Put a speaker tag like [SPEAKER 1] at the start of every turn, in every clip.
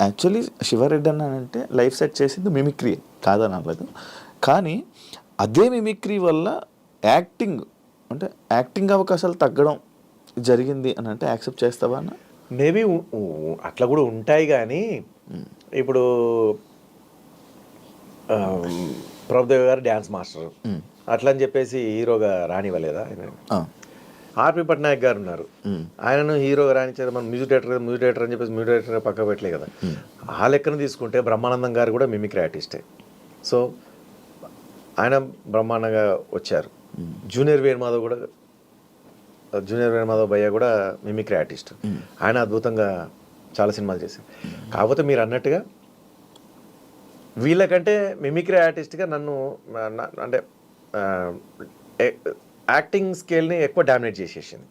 [SPEAKER 1] Actually Sivareddy అన్న అంటే life set చేసింది మిమిక్రీ కాదని అనలేదు, కానీ అదే మిమిక్రీ వల్ల యాక్టింగ్ అంటే యాక్టింగ్ అవకాశాలు తగ్గడం జరిగింది అని అంటే యాక్సెప్ట్ చేస్తావా అన్న?
[SPEAKER 2] మేబీ అట్లా కూడా ఉంటాయి, కానీ ఇప్పుడు ప్రభుదేవ్ గారు డ్యాన్స్ మాస్టర్ అట్లా అని చెప్పేసి హీరోగా రానివ్వలేదా ఆయన? ఆర్పి పట్నాయక్ గారు ఉన్నారు, ఆయనను హీరోగా రాణించారు. మనం మ్యూజిక్ డైరెక్టర్ అని చెప్పేసి మ్యూజిక్ డైరెక్టర్ పక్క పెట్టలే కదా. ఆ లెక్కను తీసుకుంటే బ్రహ్మానందం గారు కూడా మిమిక్రీ ఆర్టిస్టే. సో ఆయన బ్రహ్మాండంగా వచ్చారు. జూనియర్ వేణుమాధవ్ భయ్య కూడా మిమిక్రీ ఆర్టిస్ట్, ఆయన అద్భుతంగా చాలా సినిమాలు చేశారు. కాకపోతే మీరు అన్నట్టుగా వీళ్ళకంటే మిమిక్రీ ఆర్టిస్ట్గా నన్ను అంటే యాక్టింగ్ స్కేల్ని ఎక్కువ డామినేట్ చేసేసింది.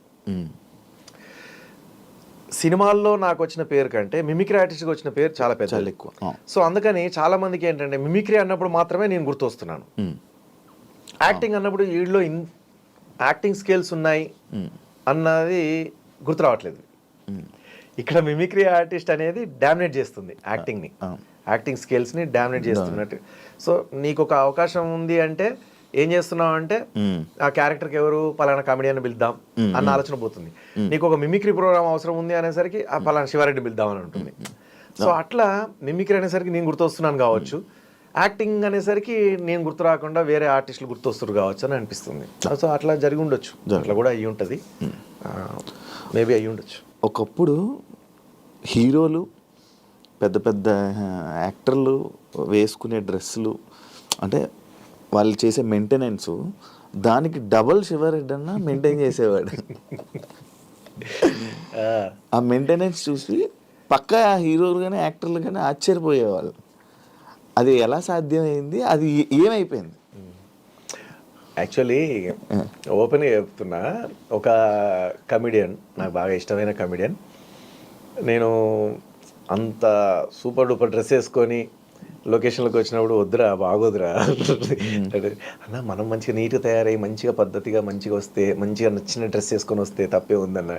[SPEAKER 2] సినిమాల్లో నాకు వచ్చిన పేరు కంటే మిమిక్రీ ఆర్టిస్ట్కి వచ్చిన పేరు చాలా పెద్ద ఎక్కువ. సో అందుకని చాలా మందికి ఏంటంటే మిమిక్రీ అన్నప్పుడు మాత్రమే నేను గుర్తొస్తున్నాను. యాక్టింగ్ అన్నప్పుడు వీళ్ళలో యాక్టింగ్ స్కేల్స్ ఉన్నాయి అన్నది గుర్తు రావట్లేదు. ఇక్కడ మిమిక్రీ ఆర్టిస్ట్ అనేది డామినేట్ చేస్తుంది యాక్టింగ్ని, యాక్టింగ్ స్కిల్స్ని డామినేట్ చేస్తున్నట్టు. సో నీకు ఒక అవకాశం ఉంది అంటే ఏం చేస్తున్నావు అంటే ఆ క్యారెక్టర్కి ఎవరు పలానా కామెడియన్ పిలుద్దాం అన్న ఆలోచన పోతుంది. నీకు ఒక మిమిక్రీ ప్రోగ్రామ్ అవసరం ఉంది అనేసరికి ఆ పలానా శివారెడ్డి పిలుద్దాం అని ఉంటుంది. సో అట్లా మిమిక్రీ అనేసరికి నేను గుర్తొస్తున్నాను కావచ్చు, యాక్టింగ్ అనేసరికి నేను గుర్తు రాకుండా వేరే ఆర్టిస్టులు గుర్తొస్తారు కావచ్చు అని అనిపిస్తుంది. సో అట్లా జరిగి ఉండొచ్చు, అట్లా కూడా అయ్యి ఉంటుంది, మేబీ అయ్యి ఉండొచ్చు.
[SPEAKER 1] ఒకప్పుడు హీరోలు పెద్ద పెద్ద యాక్టర్లు వేసుకునే డ్రెస్సులు అంటే వాళ్ళు చేసే మెయింటెనెన్స్ దానికి డబల్ శివారెడ్డి అన్న మెయింటైన్ చేసేవాడు. ఆ మెయింటెనెన్స్ చూసి పక్కా హీరోలు కానీ యాక్టర్లు కానీ ఆశ్చర్యపోయేవాళ్ళు. అది ఎలా సాధ్యమైంది, అది ఏమైపోయింది?
[SPEAKER 2] యాక్చువల్లీ ఓపెన్గా చెప్తున్నా, ఒక కమెడియన్ నాకు బాగా ఇష్టమైన కమెడియన్, నేను అంత సూపర్ డూపర్ డ్రెస్ వేసుకొని లొకేషన్లోకి వచ్చినప్పుడు వద్దురా బాగోదురా అన్న, మనం మంచిగా నీట్గా తయారై మంచిగా పద్ధతిగా మంచిగా వస్తే, మంచిగా నచ్చిన డ్రెస్ వేసుకొని వస్తే తప్పే ఉందన్న.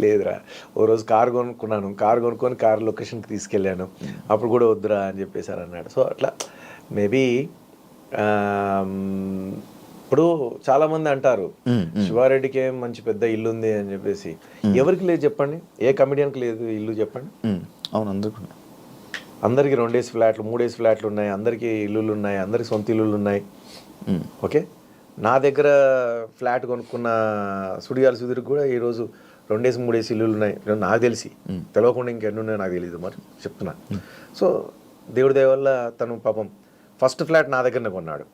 [SPEAKER 2] లేదురా, ఓ రోజు కారు కొనుక్కొని కారు లొకేషన్కి తీసుకెళ్ళాను, అప్పుడు కూడా వద్దురా అని చెప్పేసారు అన్నాడు. సో అట్లా మేబీ ఇప్పుడు చాలామంది అంటారు శివారెడ్డికి ఏం మంచి పెద్ద ఇల్లు ఉంది అని చెప్పేసి. ఎవరికి లేదు చెప్పండి? ఏ కమెడియన్కి లేదు ఇల్లు చెప్పండి?
[SPEAKER 1] అవును,
[SPEAKER 2] అందరికి 2 ఫ్లాట్లు 3 ఫ్లాట్లు ఉన్నాయి, అందరికీ ఇల్లులు ఉన్నాయి, అందరికి సొంత ఇల్లులు ఉన్నాయి. ఓకే, నా దగ్గర ఫ్లాట్ కొనుక్కున్న సుడిగాలి సుధీర్కి కూడా ఈరోజు 2 3 ఇల్లులు ఉన్నాయి నాకు తెలిసి. తెలియకుండా ఇంకెన్ని ఉన్నాయో నాకు తెలియదు, మరి చెప్తున్నా. సో దేవుడి దయ వల్ల తను పాపం ఫస్ట్ ఫ్లాట్ నా దగ్గరనే కొన్నాడు,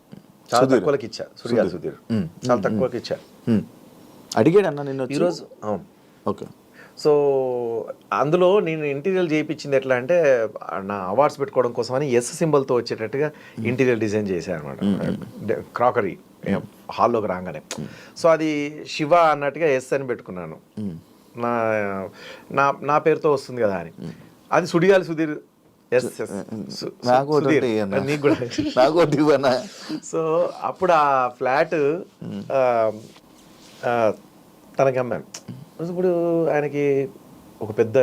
[SPEAKER 2] చాలా తక్కువకి ఇచ్చా. సుడిగాలి సుధీర్ చాలా తక్కువకి ఇచ్చా.
[SPEAKER 1] అడిగాడు అన్న నిన్న
[SPEAKER 2] ఈరోజు. అవును,
[SPEAKER 1] ఓకే.
[SPEAKER 2] సో అందులో నేను ఇంటీరియర్ చేయించింది ఎట్లా అంటే, నా అవార్డ్స్ పెట్టుకోవడం కోసం అని ఎస్ సింబల్తో వచ్చేటట్టుగా ఇంటీరియర్ డిజైన్ చేశాను అనమాట. క్రాకరీ హాల్లోకి రాగానే. సో అది శివ అన్నట్టుగా ఎస్ అని పెట్టుకున్నాను, నా పేరుతో వస్తుంది కదా అని. అది సుడిగాలి సుధీర్ సో అప్పుడు ఆ ఫ్లాట్ తనకి అమ్మాను. ఇప్పుడు ఆయనకి ఒక పెద్ద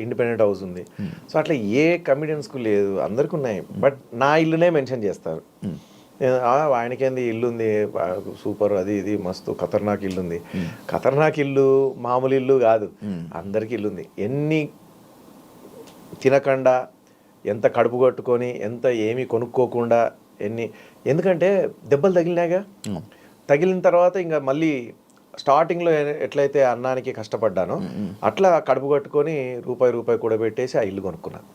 [SPEAKER 2] ఇండిపెండెంట్ హౌస్ ఉంది. సో అట్లా ఏ కమెడియన్స్కు లేదు, అందరికి ఉన్నాయి. బట్ నా ఇల్లునే మెన్షన్ చేస్తారు. ఆయనకేంది ఇల్లు ఉంది సూపర్, అది ఇది మస్తు ఖతర్నాక్ ఇల్లు ఉంది. ఖతర్నాక్ ఇల్లు మామూలు ఇల్లు కాదు, అందరికి ఇల్లు ఉంది. ఎన్ని తినకుండా, ఎంత కడుపు కట్టుకొని, ఎంత ఏమీ కొనుక్కోకుండా, ఎందుకంటే దెబ్బలు తగిలినాగా. తగిలిన తర్వాత ఇంకా మళ్ళీ స్టార్టింగ్లో ఎట్లయితే అన్నానికి కష్టపడ్డానో అట్లా కడుపు కట్టుకొని రూపాయి కూడా పెట్టేసి ఆ ఇల్లు కొనుక్కున్నాను.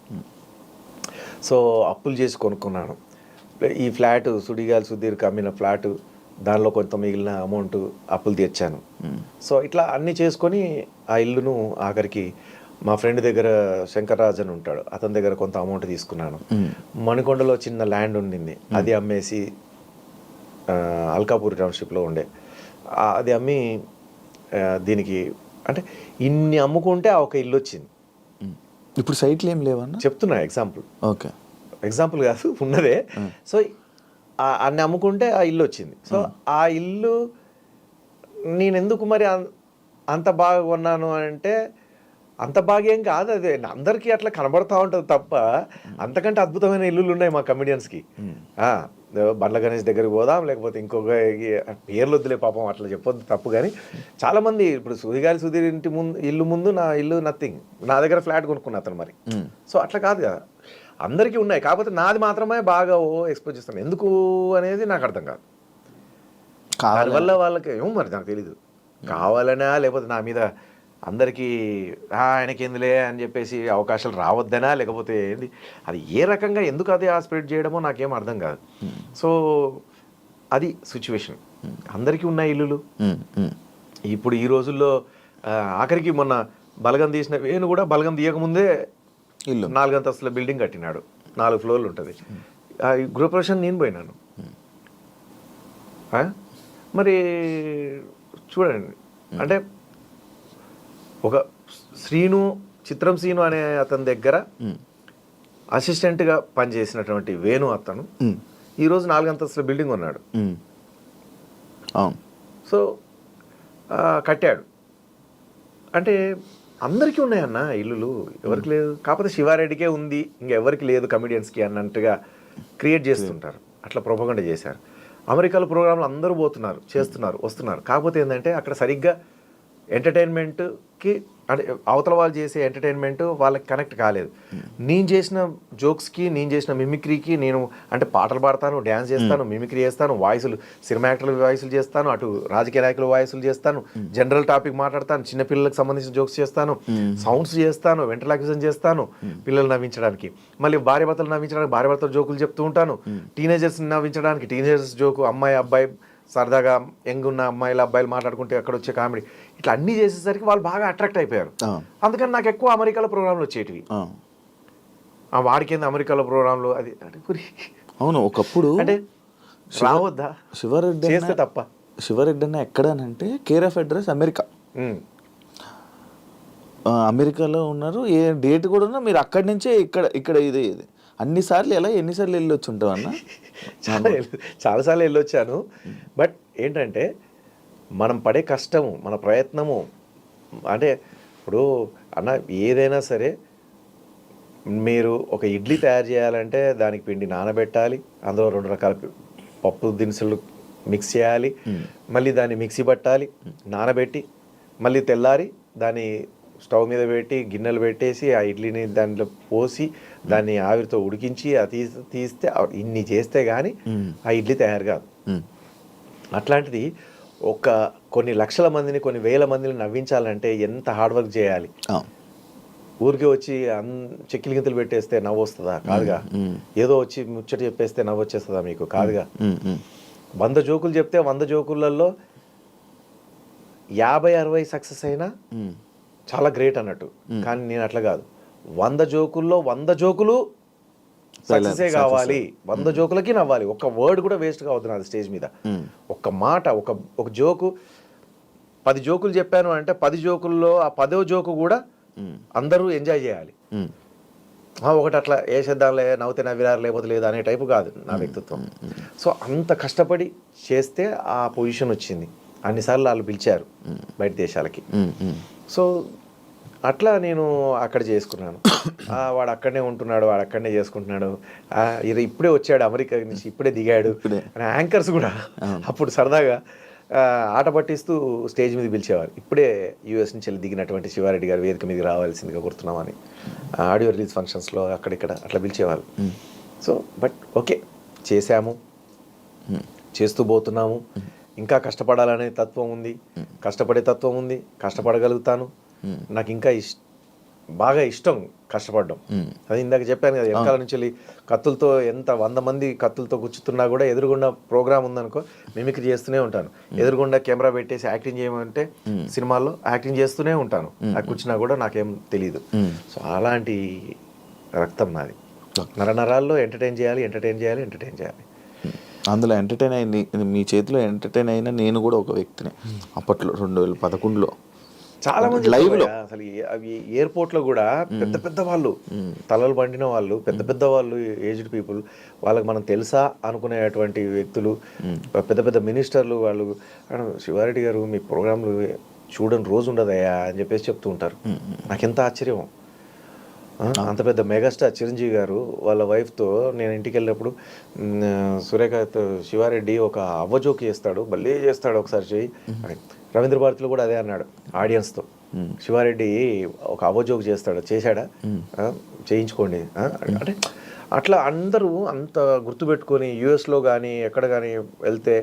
[SPEAKER 2] సో అప్పులు చేసి కొనుక్కున్నాను ఈ ఫ్లాట్. సుడిగాలి సుధీర్కి అమ్మిన ఫ్లాట్, దానిలో కొంత మిగిలిన అమౌంట్ అప్పులు తీర్చాను. సో ఇట్లా అన్నీ చేసుకొని ఆ ఇల్లును ఆఖరికి మా ఫ్రెండ్ దగ్గర శంకర్రాజ్ అని ఉంటాడు, అతని దగ్గర కొంత అమౌంట్ తీసుకున్నాను. మణికొండలో చిన్న ల్యాండ్ ఉండింది, అది అమ్మేసి అల్కాపూర్ టౌన్షిప్లో ఉండే అది అమ్మి దీనికి అంటే ఇన్ని అమ్ముకుంటే ఆ ఒక ఇల్లు వచ్చింది.
[SPEAKER 1] ఇప్పుడు సైట్లు ఏం లేవన్నా
[SPEAKER 2] చెప్తున్నా, ఎగ్జాంపుల్.
[SPEAKER 1] ఓకే,
[SPEAKER 2] ఎగ్జాంపుల్ కాదు, ఉన్నదే. సో అన్ని అమ్ముకుంటే ఆ ఇల్లు వచ్చింది. సో ఆ ఇల్లు నేను ఎందుకు మరి అంత బాగా కొన్నాను అంటే, అంత భాగ్యం కాదు అదే, అందరికీ అట్లా కనబడతా ఉంటుంది తప్ప అంతకంటే అద్భుతమైన ఇల్లులు ఉన్నాయి మా కమెడియన్స్కి. బండ్ల గణేష్ దగ్గరికి పోదాం, లేకపోతే ఇంకొక పేర్లు వద్దులే పాపం, అట్లా చెప్పొద్దు తప్పు. కానీ చాలామంది ఇప్పుడు సుధీర్ ఇంటి ముందు ఇల్లు ముందు నా ఇల్లు నథింగ్, నా దగ్గర ఫ్లాట్ కొనుక్కున్నా అతను మరి. సో అట్లా కాదు కదా, అందరికీ ఉన్నాయి. కాకపోతే నాది మాత్రమే బాగా ఎక్స్పోజ్ చేస్తాను ఎందుకు అనేది నాకు అర్థం కాదు. దానివల్ల వాళ్ళకి ఏమో మరి నాకు తెలీదు, కావాలనా లేకపోతే నా మీద అందరికీ ఆయనకి ఎందులే అని చెప్పేసి అవకాశాలు రావద్దనా, లేకపోతే ఏంది, అది ఏ రకంగా ఎందుకు అది ఆ స్ప్రెడ్ చేయడమో నాకేం అర్థం కాదు. సో అది సిచ్యువేషన్. అందరికీ ఉన్న ఇల్లులు ఇప్పుడు ఈ రోజుల్లో ఆఖరికి మొన్న బలగం తీసిన వేణు కూడా బలగం తీయకముందే ఇల్లు 4 అంతస్తుల బిల్డింగ్ కట్టినాడు, 4 ఫ్లోర్లు ఉంటుంది. గృహప్రవేశం నేను పోయినాను. మరి చూడండి, అంటే ఒక చిత్రం శ్రీను అనే అతని దగ్గర అసిస్టెంట్గా పనిచేసినటువంటి వేణు అతను ఈరోజు 4 అంతస్తుల బిల్డింగ్ ఉన్నాడు. సో కట్టాడు. అంటే అందరికీ ఉన్నాయన్న ఇల్లులు, ఎవరికి లేదు. కాకపోతే శివారెడ్డికే ఉంది, ఇంకెవరికి లేదు కమెడియన్స్కి అన్నట్టుగా క్రియేట్ చేస్తుంటారు. అట్లా ప్రొపగండా చేశారు. అమెరికాలో ప్రోగ్రాంలు అందరూ పోతున్నారు, చేస్తున్నారు, వస్తున్నారు. కాకపోతే ఏంటంటే అక్కడ సరిగ్గా ఎంటర్టైన్మెంట్కి, అంటే అవతల వాళ్ళు చేసే ఎంటర్టైన్మెంట్ వాళ్ళకి కనెక్ట్ కాలేదు. నేను చేసిన జోక్స్కి, నేను చేసిన మిమిక్రీకి, నేను అంటే పాటలు పాడతాను, డ్యాన్స్ చేస్తాను, మిమిక్రీ చేస్తాను, వాయిసులు సినిమా యాక్టర్ల వాయిసులు చేస్తాను, అటు రాజకీయ నాయకుల వాయిసులు చేస్తాను, జనరల్ టాపిక్ మాట్లాడతాను, చిన్నపిల్లలకు సంబంధించిన జోక్స్ చేస్తాను, సౌండ్స్ చేస్తాను, వెంట్రలాక్విజన్ చేస్తాను పిల్లలు నవ్వించడానికి, మళ్ళీ భార్య భర్తలు నవ్వించడానికి భార్య భర్తల జోకులు చెప్తూ ఉంటాను, టీనేజర్స్ నవ్వించడానికి టీనేజర్స్ జోకు, అమ్మాయి అబ్బాయి సరదాగా యంగ్ ఉన్న అమ్మాయిలు అబ్బాయిలు మాట్లాడుకుంటే అక్కడ వచ్చే కామెడీ, ఇట్లా అన్నీ చేసేసరికి వాళ్ళు బాగా అట్రాక్ట్ అయిపోయారు. అందుకని నాకు ఎక్కువ అమెరికాలో ప్రోగ్రాంలు వచ్చేటివి. వాడికేంది అమెరికాలో ప్రోగ్రాంలు, అది
[SPEAKER 1] అవును. ఒకప్పుడు
[SPEAKER 2] అంటే రావద్దా
[SPEAKER 1] శివారెడ్డి
[SPEAKER 2] చేస్తే తప్ప.
[SPEAKER 1] శివారెడ్డి అన్న ఎక్కడనంటే కేర్ ఆఫ్ అడ్రస్ అమెరికా. అమెరికాలో ఉన్నారు, ఏ డేట్ కూడా ఉన్నా మీరు అక్కడి నుంచే ఇక్కడ ఇది అన్నిసార్లు ఎన్నిసార్లు వెళ్ళొచ్చు ఉంటావు అన్న?
[SPEAKER 2] చాలాసార్లు వెళ్ళొచ్చాను. బట్ ఏంటంటే మనం పడే కష్టము, మన ప్రయత్నము, అంటే ఇప్పుడు అన్న ఏదైనా సరే మీరు ఒక ఇడ్లీ తయారు చేయాలంటే దానికి పిండి నానబెట్టాలి, అందులో 2 రకాల పప్పు దినుసులు మిక్స్ చేయాలి, మళ్ళీ దాన్ని మిక్సీ పట్టాలి, నానబెట్టి మళ్ళీ తెల్లారి దాన్ని స్టవ్ మీద పెట్టి గిన్నెలు పెట్టేసి ఆ ఇడ్లీని దాంట్లో పోసి దాన్ని ఆవిరితో ఉడికించి అది తీస్తే ఇన్ని చేస్తే కానీ ఆ ఇడ్లీ తయారు కాదు. అట్లాంటిది కొన్ని లక్షల మందిని, కొన్ని వేల మందిని నవ్వించాలంటే ఎంత హార్డ్ వర్క్ చేయాలి. ఊరికే వచ్చి చెక్కిలి గింతలు పెట్టేస్తే నవ్వు వస్తుందా? కాదుగా. ఏదో వచ్చి ముచ్చట చెప్పేస్తే నవ్వు వచ్చేస్తుందా మీకు? కాదుగా. 100 జోకులు చెప్తే 100 జోకులలో 50-60 సక్సెస్ అయినా చాలా గ్రేట్ అన్నట్టు. కానీ నేను అట్లా కాదు, 100 జోకుల్లో 100 జోకులు సక్సెసే కావాలి, 100 జోకులకి నవ్వాలి, ఒక్క వర్డ్ కూడా వేస్ట్ కావద్దు నాది స్టేజ్ మీద. ఒక్క మాట, ఒక జోకు 10 జోకులు చెప్పాను అంటే 10 జోకుల్లో ఆ 10వ జోకు కూడా అందరూ ఎంజాయ్ చేయాలి. ఒకటి అట్లా వేసేద్దాంలే, నవ్వుతే నవ్విరారు లేకపోతే లేదు అనే టైపు కాదు నా వ్యక్తిత్వం. సో అంత కష్టపడి చేస్తే ఆ పొజిషన్ వచ్చింది. అన్నిసార్లు వాళ్ళు పిలిచారు బయట దేశాలకి. సో అట్లా నేను అక్కడ చేసుకున్నాను. వాడు అక్కడనే ఉంటున్నాడు, వాడు అక్కడనే చేసుకుంటున్నాడు, ఇప్పుడే వచ్చాడు అమెరికా నుంచి, ఇప్పుడే దిగాడు అని యాంకర్స్ కూడా అప్పుడు సరదాగా ఆట పట్టిస్తూ స్టేజ్ మీద పిలిచేవారు. ఇప్పుడే యూఎస్ నుంచి వెళ్ళి దిగినటువంటి శివారెడ్డి గారు వేదిక మీదకి రావాల్సిందిగా గుర్తున్నామని ఆడియో రిలీజ్ ఫంక్షన్స్లో అక్కడిక్కడ అట్లా పిలిచేవారు. సో బట్ ఓకే, చేశాము, చేస్తూ పోతున్నాము. ఇంకా కష్టపడాలనే తత్వం ఉంది, కష్టపడే తత్వం ఉంది, కష్టపడగలుగుతాను. నాకు ఇంకా బాగా ఇష్టం కష్టపడడం. అది ఇందాక చెప్పాను కదా, వెనకాల నుంచి వెళ్ళి కత్తులతో 100 మంది కత్తులతో గుచ్చుతున్నా కూడా ఎదురుగుండా ప్రోగ్రామ్ ఉందనుకో మిమిక్రీ చేస్తూనే ఉంటాను. ఎదురుగుండా కెమెరా పెట్టేసి యాక్టింగ్ చేయమంటే సినిమాల్లో యాక్టింగ్ చేస్తూనే ఉంటాను. నాకు కూర్చున్నా కూడా నాకేం తెలియదు. సో అలాంటి రక్తం నాది. నరనరాల్లో ఎంటర్టైన్ చేయాలి.
[SPEAKER 1] అందులో ఎంటర్టైన్ అయింది, మీ చేతిలో ఎంటర్టైన్ అయినా నేను కూడా ఒక వ్యక్తిని. అప్పట్లో 2011లో
[SPEAKER 2] చాలా మంది లైవ్లో అసలు అవి ఎయిర్పోర్ట్లో కూడా పెద్ద పెద్ద వాళ్ళు, తలలు పండిన వాళ్ళు, పెద్ద వాళ్ళు, ఏజ్డ్ పీపుల్, వాళ్ళకి మనం తెలుసా అనుకునేటువంటి వ్యక్తులు, పెద్ద మినిస్టర్లు, వాళ్ళు శివారెడ్డి గారు మీ ప్రోగ్రాంలు చూడని రోజు ఉండదయ్యా అని చెప్పేసి చెప్తూ ఉంటారు. నాకెంత ఆశ్చర్యం. అంత పెద్ద మెగాస్టార్ చిరంజీవి గారు వాళ్ళ వైఫ్తో నేను ఇంటికి వెళ్ళినప్పుడు సురేఖతో శివారెడ్డి ఒక అవ్వజోకి చేస్తాడు, భలే చేస్తాడు ఒకసారి చెయ్యి. రవీంద్ర భారతిలో కూడా అదే అన్నాడు ఆడియన్స్తో, శివారెడ్డి ఒక అవ్వజోక్ చేశాడా, చేయించుకోండి అంటే. అట్లా అందరూ అంత గుర్తుపెట్టుకొని యూఎస్లో కానీ ఎక్కడ కానీ వెళ్తే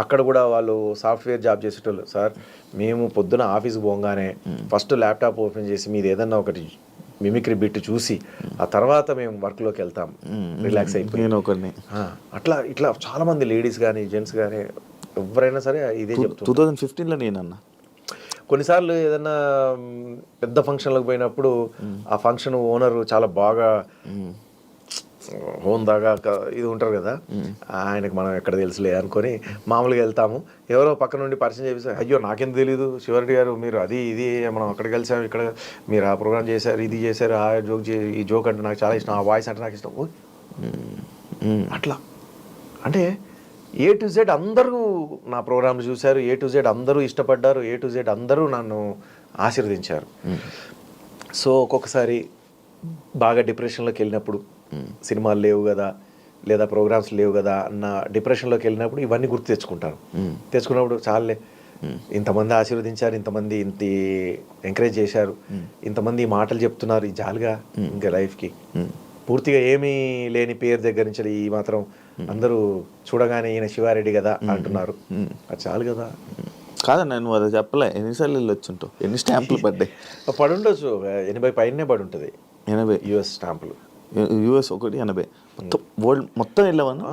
[SPEAKER 2] అక్కడ కూడా వాళ్ళు సాఫ్ట్వేర్ జాబ్ చేసేటోళ్ళు. సార్ మేము పొద్దున ఆఫీస్కి పోగానే ఫస్ట్ ల్యాప్టాప్ ఓపెన్ చేసి మీది ఏదన్నా ఒకటి మిమిక్రీ బిట్ చూసి ఆ తర్వాత మేము వర్క్లోకి వెళ్తాం, రిలాక్స్ అయిపోయి. అట్లా ఇట్లా చాలామంది లేడీస్ కానీ జెంట్స్ కానీ ఎవరైనా సరే ఇదే చెప్తారు.
[SPEAKER 1] 2015లో నేనన్నా
[SPEAKER 2] కొన్నిసార్లు ఏదైనా పెద్ద ఫంక్షన్లకు పోయినప్పుడు ఆ ఫంక్షన్ ఓనర్ చాలా బాగా హోందాగా ఇది ఉంటారు కదా, ఆయనకు మనం ఎక్కడ తెలుసులే అనుకొని మామూలుగా వెళ్తాము. ఎవరో పక్క నుండి పరిచయం చేపిస్తారు, అయ్యో నాకెందుకు తెలీదు శివారెడ్డి గారు మీరు అది ఇది మనం అక్కడ కలిసాము, ఇక్కడ మీరు ఆ ప్రోగ్రామ్ చేశారు, ఇది చేశారు, ఆ జోక్ ఈ జోక్ అంటే నాకు చాలా ఇష్టం, ఆ వాయిస్ అంటే నాకు ఇష్టం. అట్లా అంటే A to Z అందరూ నా ప్రోగ్రాంలు చూశారు, A to Z అందరూ ఇష్టపడ్డారు, A to Z అందరూ నన్ను ఆశీర్వదించారు. సో ఒక్కొక్కసారి బాగా డిప్రెషన్లోకి వెళ్ళినప్పుడు, సినిమాలు లేవు కదా లేదా ప్రోగ్రామ్స్ లేవు కదా అన్న డిప్రెషన్లోకి వెళ్ళినప్పుడు ఇవన్నీ గుర్తు తెచ్చుకున్నప్పుడు చాలే, ఇంతమంది ఆశీర్వదించారు, ఇంతమంది ఇంత ఎంకరేజ్ చేశారు, ఇంతమంది ఈ మాటలు చెప్తున్నారు, ఈ జాలుగా ఇంకా లైఫ్కి పూర్తిగా ఏమీ లేని పేరు దగ్గర నుంచి ఈ మాత్రం అందరూ చూడగానే ఈయన శివారెడ్డి కదా అంటున్నారు, అది చాలు కదా.
[SPEAKER 1] కాదన్నా నువ్వు అది చెప్పలే, ఎన్నిసార్లు వెళ్ళొచ్చుంటావు, ఎన్ని స్టాంపులు పడ్డాయి?
[SPEAKER 2] పడుండొచ్చు, 80 పైనే పడి ఉంటుంది.
[SPEAKER 1] 80
[SPEAKER 2] యుఎస్ స్టాంపులు,
[SPEAKER 1] యుఎస్ ఒకటి 80 మొత్తం వరల్డ్ మొత్తం వెళ్ళావన్నా?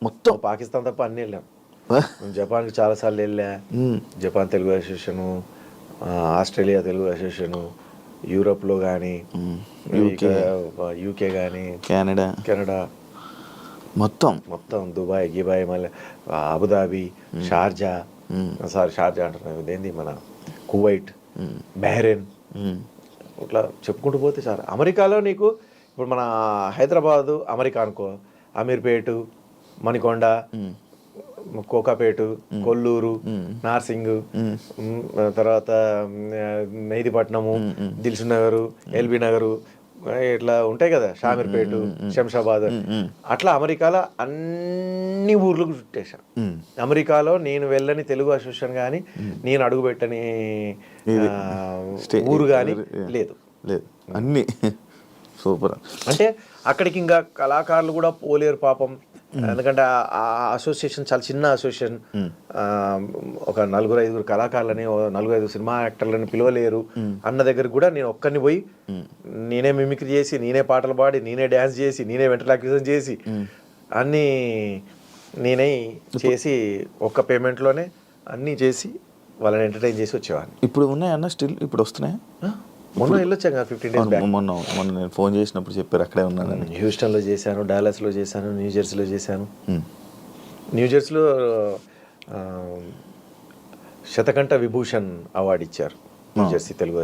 [SPEAKER 1] మొత్తం
[SPEAKER 2] పాకిస్తాన్ తప్ప అన్నీ వెళ్ళాం. జపాన్కి చాలాసార్లు వెళ్ళా, Japan Telugu association, Australia Telugu association, యూరోప్లో కానీ, యూకే కానీ, కెనడా మొత్తం దుబాయ్ గిబాయ్, మళ్ళీ అబుదాబి, షార్జా అంటున్నాం, ఇదేంది మన కువైట్, బహ్రెయిన్, ఇట్లా చెప్పుకుంటూ పోతే చాలా. అమెరికాలో నీకు ఇప్పుడు మన హైదరాబాదు అమెరికా అనుకో, అమీర్పేట, మణికొండ, కోకాపేట, కొల్లూరు, నార్సింగ్, తర్వాత మెహదీపట్నము, దిల్సుఖ్ నగరు, ఎల్బీ నగరు, ఇట్లా ఉంటాయి కదా, షామీర్పేట, శంషాబాద్, అట్లా అమెరికాలో అన్ని ఊర్లకు చుట్టేశాను. అమెరికాలో నేను వెళ్ళని తెలుగు అసోసియేషన్ కానీ నేను అడుగుపెట్టని ఊరు కానీ లేదు.
[SPEAKER 1] అన్ని సూపర్.
[SPEAKER 2] అంటే అక్కడికి ఇంకా కళాకారులు కూడా పోలేరు పాపం, ఎందుకంటే ఆ అసోసియేషన్ చాలా చిన్న అసోసియేషన్. ఒక 4-5 కళాకారులని, 4-5 సినిమా యాక్టర్లని పిలవలేరు అన్న దగ్గర కూడా నేను ఒక్కరిని పోయి నేనే మిమిక్రీ చేసి, నేనే పాటలు పాడి, నేనే డ్యాన్స్ చేసి, నేనే వెంట్రలాక్విజన్ చేసి, అన్నీ నేనే చేసి ఒక్క పేమెంట్లోనే అన్నీ చేసి వాళ్ళని ఎంటర్టైన్ చేసి వచ్చేవాడిని.
[SPEAKER 1] ఇప్పుడు ఉన్నాయన్న స్టిల్ ఇప్పుడు వస్తున్నాయా?
[SPEAKER 2] మొన్న వెళ్ళొచ్చాను కదా 15 days బ్యాక్.
[SPEAKER 1] మొన్న నేను ఫోన్ చేసినప్పుడు చెప్పారు అక్కడే ఉన్నానని.
[SPEAKER 2] హ్యూస్టన్లో చేశాను, డాలస్లో చేశాను, న్యూజెర్సీలో చేశాను. న్యూజెర్సీలో శతకంఠ విభూషణ్ అవార్డు ఇచ్చారు న్యూజెర్సీ తెలుగు